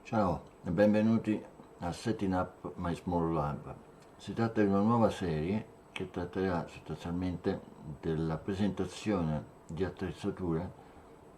Ciao e benvenuti a Setting Up My Small Lab. Si tratta di una nuova serie che tratterà sostanzialmente della presentazione di attrezzature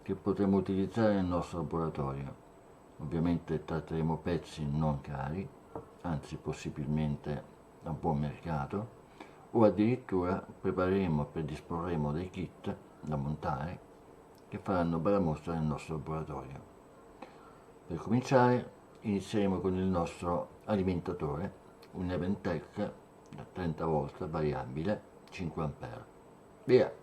che potremo utilizzare nel nostro laboratorio. Ovviamente tratteremo pezzi non cari, anzi possibilmente a buon mercato, o addirittura prepareremo e predisporremo dei kit da montare che faranno bella mostra nel nostro laboratorio. Per cominciare inizieremo con il nostro alimentatore, un Eventec da 30 volt variabile 5 A. Via!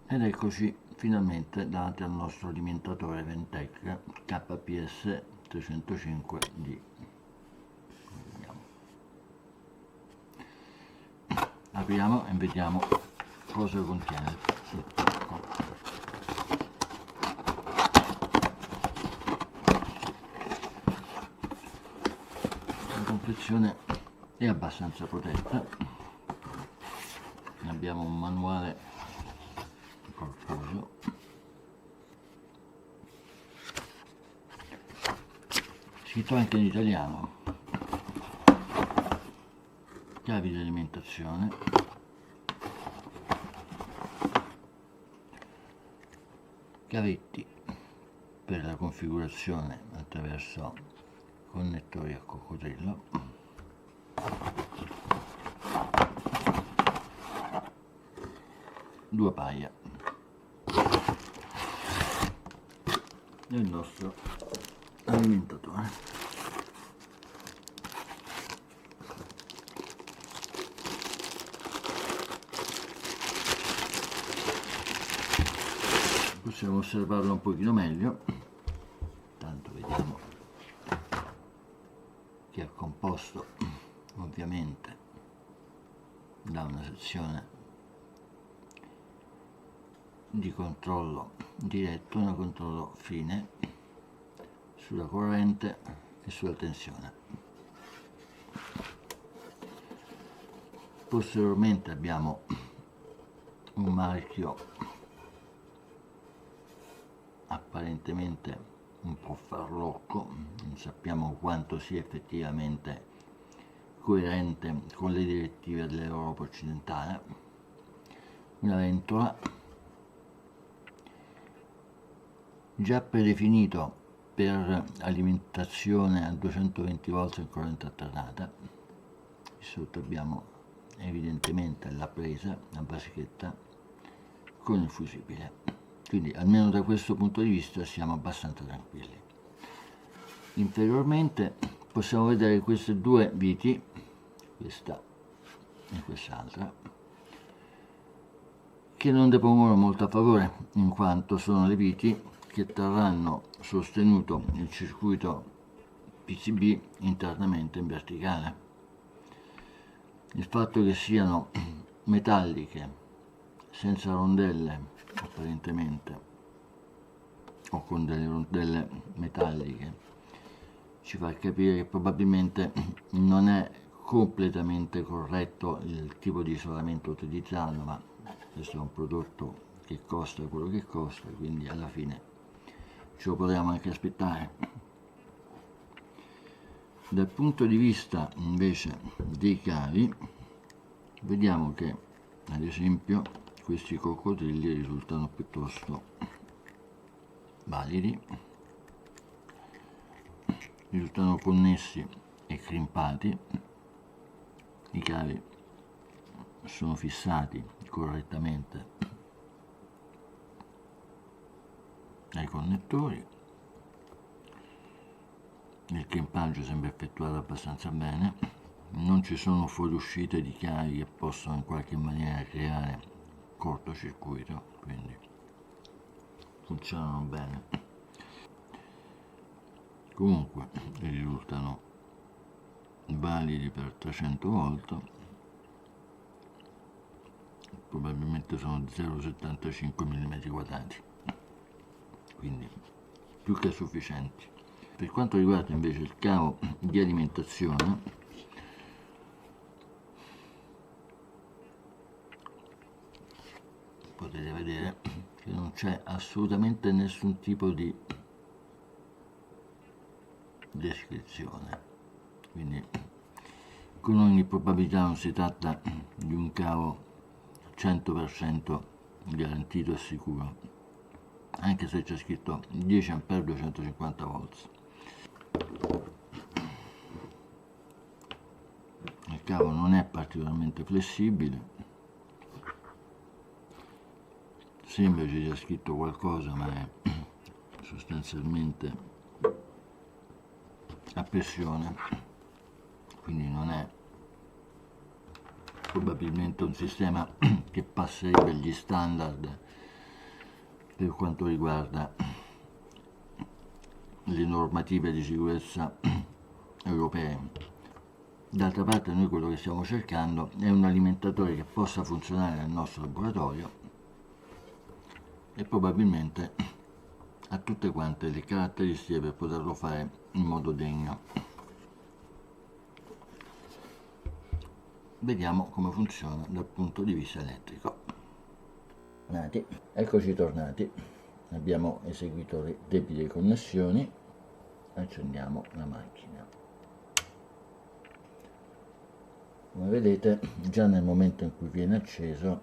Ed eccoci finalmente davanti al nostro alimentatore Eventec KPS 305D. Apriamo e vediamo cosa contiene il pacco. La confezione è abbastanza protetta, abbiamo un manuale corposo, scritto anche in italiano, chiavi di alimentazione, cavetti per la configurazione attraverso connettori a coccodrillo, due paia del nostro alimentatore. Possiamo osservarlo un pochino meglio, tanto vediamo che è composto ovviamente da una sezione di controllo diretto e un controllo fine sulla corrente e sulla tensione. Posteriormente abbiamo un marchio apparentemente un po' farlocco, non sappiamo quanto sia effettivamente coerente con le direttive dell'Europa occidentale, una ventola, già predefinito per alimentazione a 220 volt in corrente alternata. Qui sotto abbiamo evidentemente la presa, la basichetta con il fusibile. Quindi almeno da questo punto di vista siamo abbastanza tranquilli. Inferiormente possiamo vedere queste due viti, questa e quest'altra, che non depongono molto a favore, in quanto sono le viti che terranno sostenuto il circuito PCB internamente in verticale. Il fatto che siano metalliche, senza rondelle apparentemente, o con delle rondelle metalliche, ci fa capire che probabilmente non è completamente corretto il tipo di isolamento utilizzato, ma questo è un prodotto che costa quello che costa, quindi alla fine ce lo potremo anche aspettare. Dal punto di vista invece dei cavi, vediamo che ad esempio questi coccodrilli risultano piuttosto validi, risultano connessi e crimpati, i cavi sono fissati correttamente ai connettori, il crimpaggio sembra effettuato abbastanza bene, non ci sono fuoriuscite di cavi che possono in qualche maniera creare cortocircuito, quindi funzionano bene. Comunque risultano validi per 300 volt, probabilmente sono 0,75 mm², quindi più che sufficienti. Per quanto riguarda invece il cavo di alimentazione, potete vedere che non c'è assolutamente nessun tipo di descrizione, quindi con ogni probabilità non si tratta di un cavo 100% garantito e sicuro, anche se c'è scritto 10 A 250 volts. Il cavo non è particolarmente flessibile, sembra ci sia scritto qualcosa, ma è sostanzialmente a pressione, quindi non è probabilmente un sistema che passerebbe gli standard per quanto riguarda le normative di sicurezza europee. D'altra parte noi quello che stiamo cercando è un alimentatore che possa funzionare nel nostro laboratorio e probabilmente ha tutte quante le caratteristiche per poterlo fare in modo degno. Vediamo come funziona dal punto di vista elettrico. Eccoci tornati, abbiamo eseguito le debite connessioni, accendiamo la macchina. Come vedete, già nel momento in cui viene acceso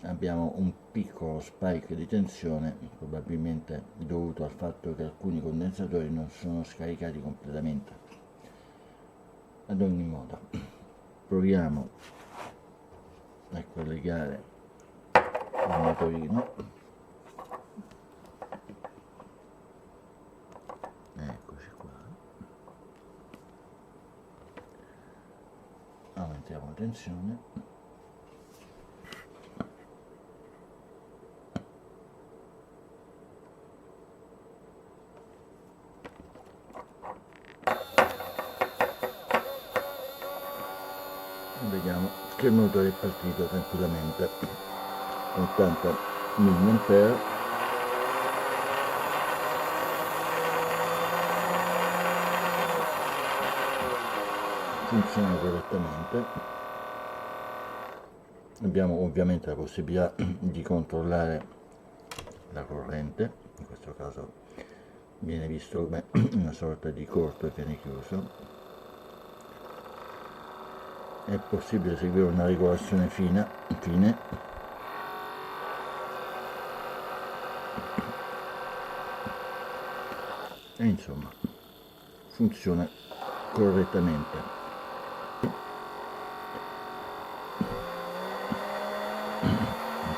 abbiamo un piccolo spike di tensione, probabilmente dovuto al fatto che alcuni condensatori non sono scaricati completamente. Ad ogni modo, proviamo a collegare il motorino. Eccoci qua. Aumentiamo la tensione. E vediamo che il motore è partito tranquillamente. 80 mA. Funziona correttamente. Abbiamo ovviamente la possibilità di controllare la corrente, in questo caso viene visto come una sorta di corto e viene chiuso. È possibile eseguire una regolazione fine e insomma funziona correttamente.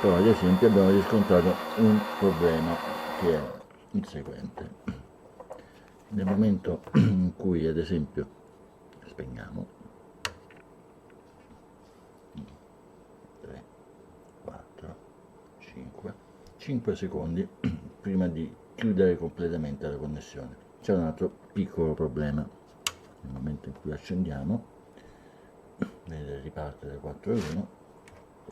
Però ad esempio abbiamo riscontrato un problema che è il seguente: nel momento in cui ad esempio spegniamo 3, 4, 5 secondi prima di chiudere completamente la connessione, c'è un altro piccolo problema. Nel momento in cui accendiamo, vedete, riparte da 4,1,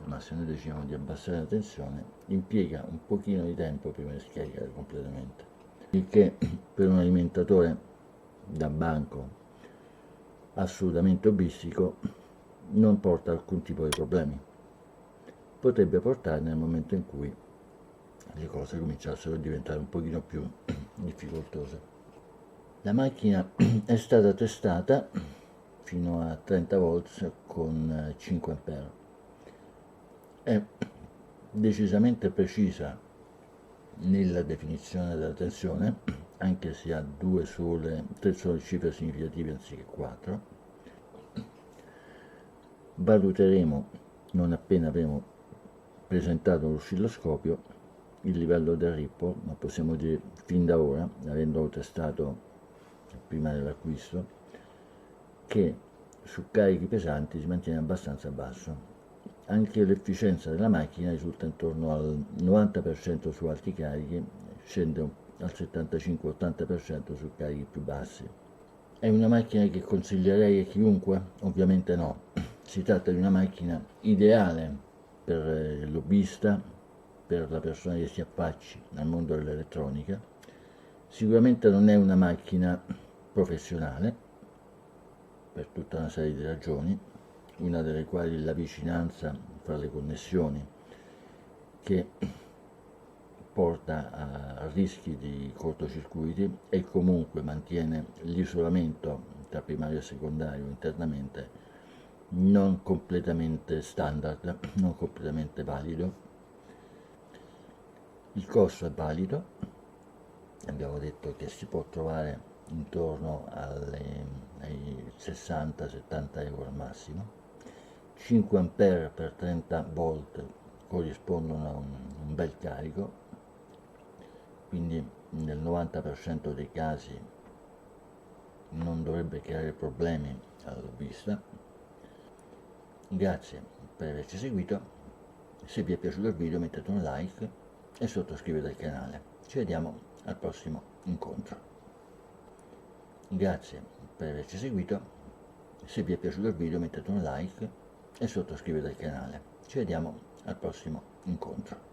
ma se noi decidiamo di abbassare la tensione impiega un pochino di tempo prima di scaricare completamente, il che per un alimentatore da banco assolutamente hobbistico non porta alcun tipo di problemi. Potrebbe portare nel momento in cui le cose cominciassero a diventare un pochino più difficoltose. La macchina è stata testata fino a 30 volts con 5 A. È decisamente precisa nella definizione della tensione, anche se ha 3 sole cifre significative anziché 4. Valuteremo, non appena avremo presentato l'oscilloscopio, il livello del ripple, ma possiamo dire fin da ora, avendolo testato prima dell'acquisto, che su carichi pesanti si mantiene abbastanza basso. Anche l'efficienza della macchina risulta intorno al 90% su alti carichi, scende al 75-80% su carichi più bassi. È una macchina che consiglierei a chiunque? Ovviamente no. Si tratta di una macchina ideale per il lobbista, per la persona che si affacci al mondo dell'elettronica. Sicuramente non è una macchina professionale, per tutta una serie di ragioni, una delle quali la vicinanza fra le connessioni, che porta a rischi di cortocircuiti e comunque mantiene l'isolamento tra primario e secondario internamente non completamente standard, non completamente valido. Il costo è valido, abbiamo detto che si può trovare intorno ai 60-70 euro al massimo. 5 ampere per 30 volt corrispondono a un bel carico, quindi nel 90% dei casi non dovrebbe creare problemi alla vista. Grazie per averci seguito, se vi è piaciuto il video mettete un like e sottoscrivete il canale. Ci vediamo al prossimo incontro. Grazie per averci seguito, se vi è piaciuto il video mettete un like e sottoscrivete il canale. Ci vediamo al prossimo incontro.